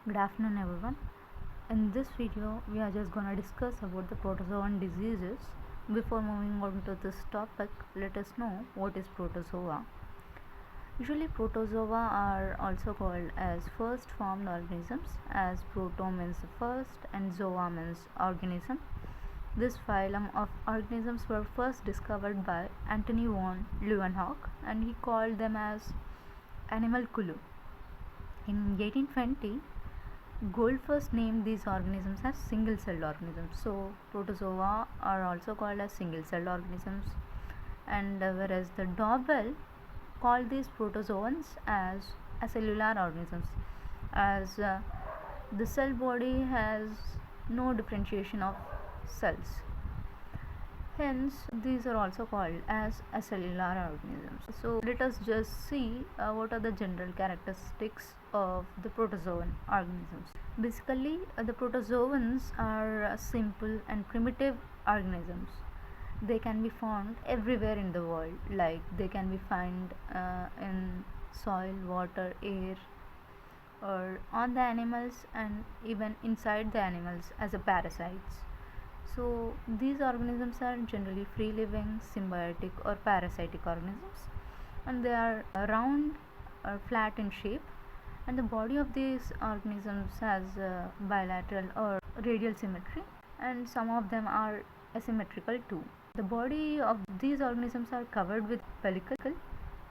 Good afternoon everyone. In this video we are just gonna discuss about the protozoan diseases. Before moving on to this topic, let us know what is protozoa. Usually protozoa are also called as first formed organisms, as proto means first and zoa means organism. This phylum of organisms were first discovered by Antony von Leeuwenhoek and he called them as animalculae. In 1820, Gould first named these organisms as single-celled organisms. So protozoa are also called as single-celled organisms, and whereas the Dobell called these protozoans as acellular organisms, as the cell body has no differentiation of cells. Hence, these are also called as acellular organisms. So, let us just see what are the general characteristics of the protozoan organisms. Basically, the protozoans are simple and primitive organisms. They can be found everywhere in the world, like they can be found in soil, water, air, or on the animals, and even inside the animals as a parasites. So these organisms are generally free living, symbiotic or parasitic organisms, and they are round or flat in shape, and the body of these organisms has bilateral or radial symmetry, and some of them are asymmetrical too. The body of these organisms are covered with pellicle,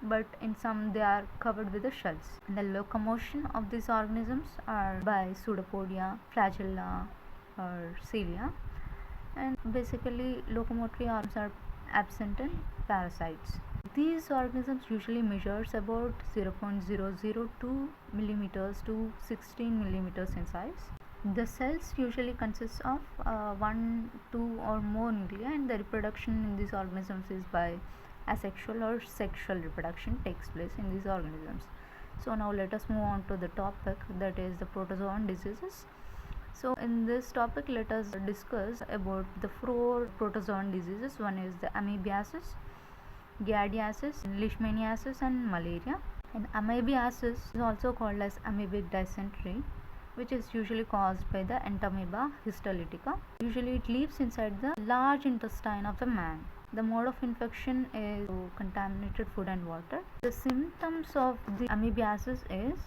but in some they are covered with the shells. And the locomotion of these organisms are by pseudopodia, flagella or cilia, and basically locomotory arms are absent in parasites. These organisms usually measures about 0.002 millimeters to 16 millimeters in size. The cells usually consist of 1, 2 or more nuclei, and the reproduction in these organisms is by asexual or sexual reproduction takes place in these organisms. So now let us move on to the topic, that is the protozoan diseases. So in this topic, let us discuss about the 4 protozoan diseases. One is the amoebiasis, giardiasis, leishmaniasis and malaria. And amoebiasis is also called as amoebic dysentery, which is usually caused by the entamoeba histolytica. Usually it lives inside the large intestine of the man. The mode of infection is contaminated food and water. The symptoms of the amoebiasis is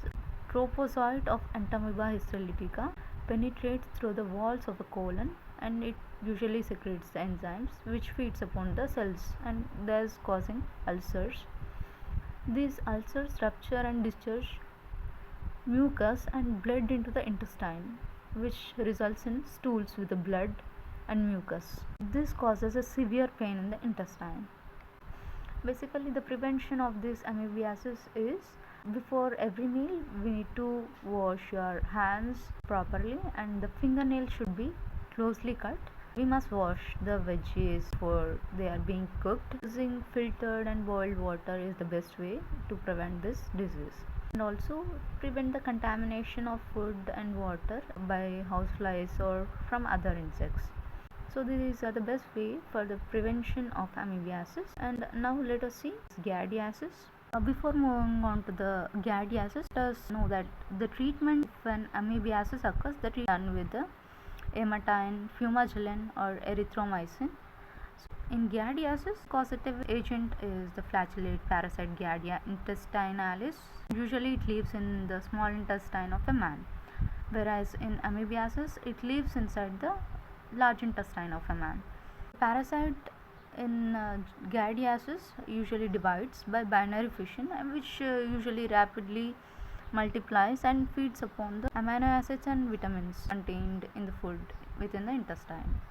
trophozoite of entamoeba histolytica penetrates through the walls of the colon, and it usually secretes the enzymes which feeds upon the cells and thus causing ulcers. These ulcers rupture and discharge mucus and blood into the intestine, which results in stools with the blood and mucus. This causes a severe pain in the intestine. Basically, the prevention of this amoebiasis is, before every meal we need to wash your hands properly, and the fingernails should be closely cut. We must wash the veggies before they are being cooked. Using filtered and boiled water is the best way to prevent this disease, and also prevent the contamination of food and water by houseflies or from other insects. So these are the best way for the prevention of amoebiasis. And now let us see giardiasis. Before moving on to the giardiasis, let us know that the treatment when amoebiasis occurs, that is done with the amatine, fumagillin or erythromycin. In giardiasis, causative agent is the flagellate parasite Giardia intestinalis. Usually it lives in the small intestine of a man, whereas in amoebiasis it lives inside the large intestine of a man. Parasite in giardiasis usually divides by binary fission, which usually rapidly multiplies and feeds upon the amino acids and vitamins contained in the food within the intestine.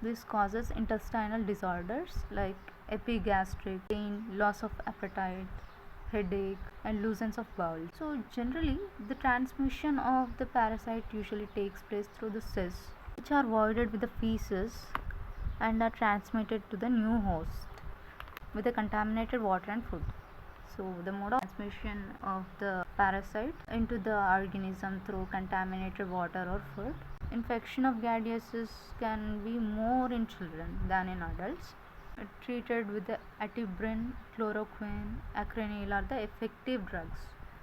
This causes intestinal disorders like epigastric pain, loss of appetite, headache and looseness of bowel. So generally the transmission of the parasite usually takes place through the cysts, which are voided with the feces and are transmitted to the new host with the contaminated water and food. So the mode of transmission of the parasite into the organism through contaminated water or food. Infection of giardiasis can be more in children than in adults. Treated with the atibrin, chloroquine, acronil are the effective drugs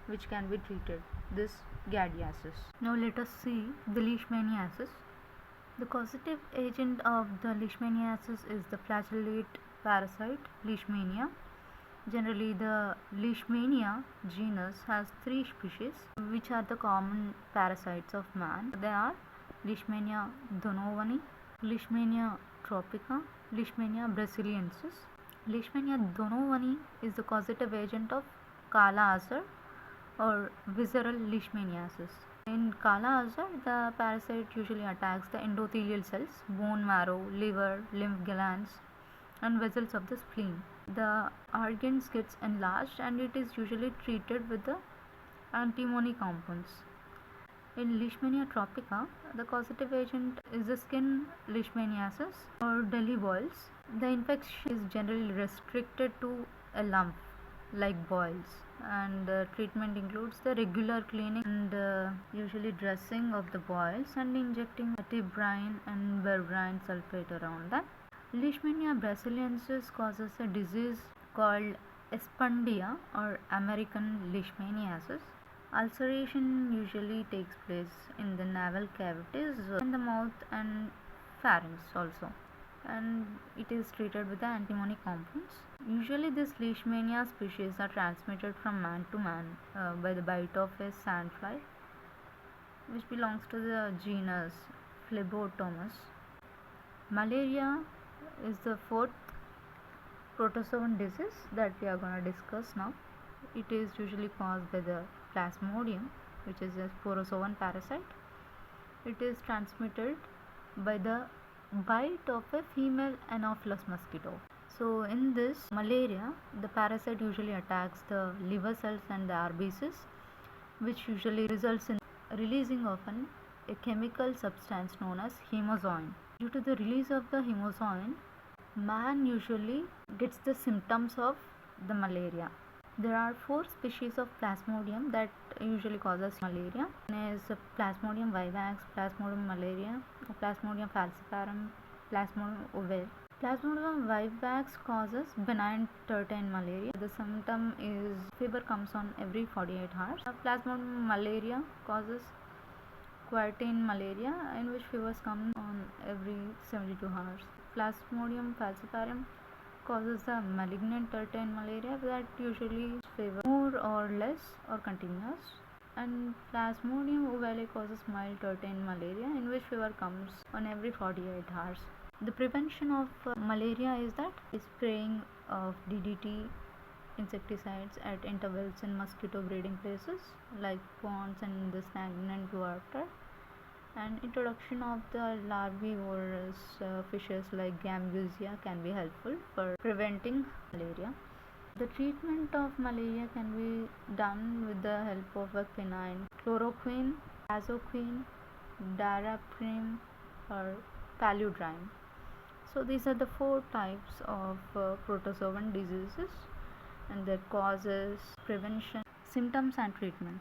which can be treated this Gardiasis. Now let us see the Leishmaniasis. The causative agent of the Leishmaniasis is the flagellate parasite Leishmania. Generally, the Leishmania genus has 3 species which are the common parasites of man. They are Leishmania donovani, Leishmania tropica, Leishmania brasiliensis. Leishmania donovani is the causative agent of Kala Azar or visceral leishmaniasis. In Kala Azar, the parasite usually attacks the endothelial cells, bone marrow, liver, lymph glands, and vessels of the spleen. The organs gets enlarged and it is usually treated with the antimony compounds. In Leishmania tropica, the causative agent is the skin leishmaniasis or belly boils. The infection is generally restricted to a lump like boils, and treatment includes the regular cleaning and usually dressing of the boils and injecting tibrine and berberine sulfate around them. Leishmania brasiliensis causes a disease called Espondia or American leishmaniasis. Ulceration usually takes place in the navel cavities, in the mouth and pharynx also, and it is treated with the antimony compounds. Usually this Leishmania species are transmitted from man to man by the bite of a sandfly which belongs to the genus Phlebotomus. Malaria is the fourth protozoan disease that we are going to discuss now. It is usually caused by the Plasmodium, which is a sporozoan parasite. It is transmitted by the bite of a female Anopheles mosquito. So in this malaria, the parasite usually attacks the liver cells and the RBCs, which usually results in releasing of a chemical substance known as hemozoin. Due to the release of the hemozoin, man usually gets the symptoms of the malaria. There are 4 species of Plasmodium that usually causes malaria. One is Plasmodium vivax, Plasmodium malaria, Plasmodium falciparum, Plasmodium ovale. Plasmodium vivax causes benign tertine malaria. The symptom is fever comes on every 48 hours. Plasmodium malaria causes quarantine malaria, in which fevers come on every 72 hours. Plasmodium falciparum causes the malignant tertine malaria that usually fever more or less or continuous, and Plasmodium ovale causes mild tertine malaria, in which fever comes on every 48 hours. The prevention of malaria is that spraying of DDT insecticides at intervals in mosquito breeding places like ponds and the stagnant water, and introduction of the larvivorous fishes like Gambusia can be helpful for preventing malaria. The treatment of malaria can be done with the help of a quinine, chloroquine, azoquine, daraprim, or paludrime. So these are the 4 types of protozoan diseases and their causes, prevention, symptoms and treatment.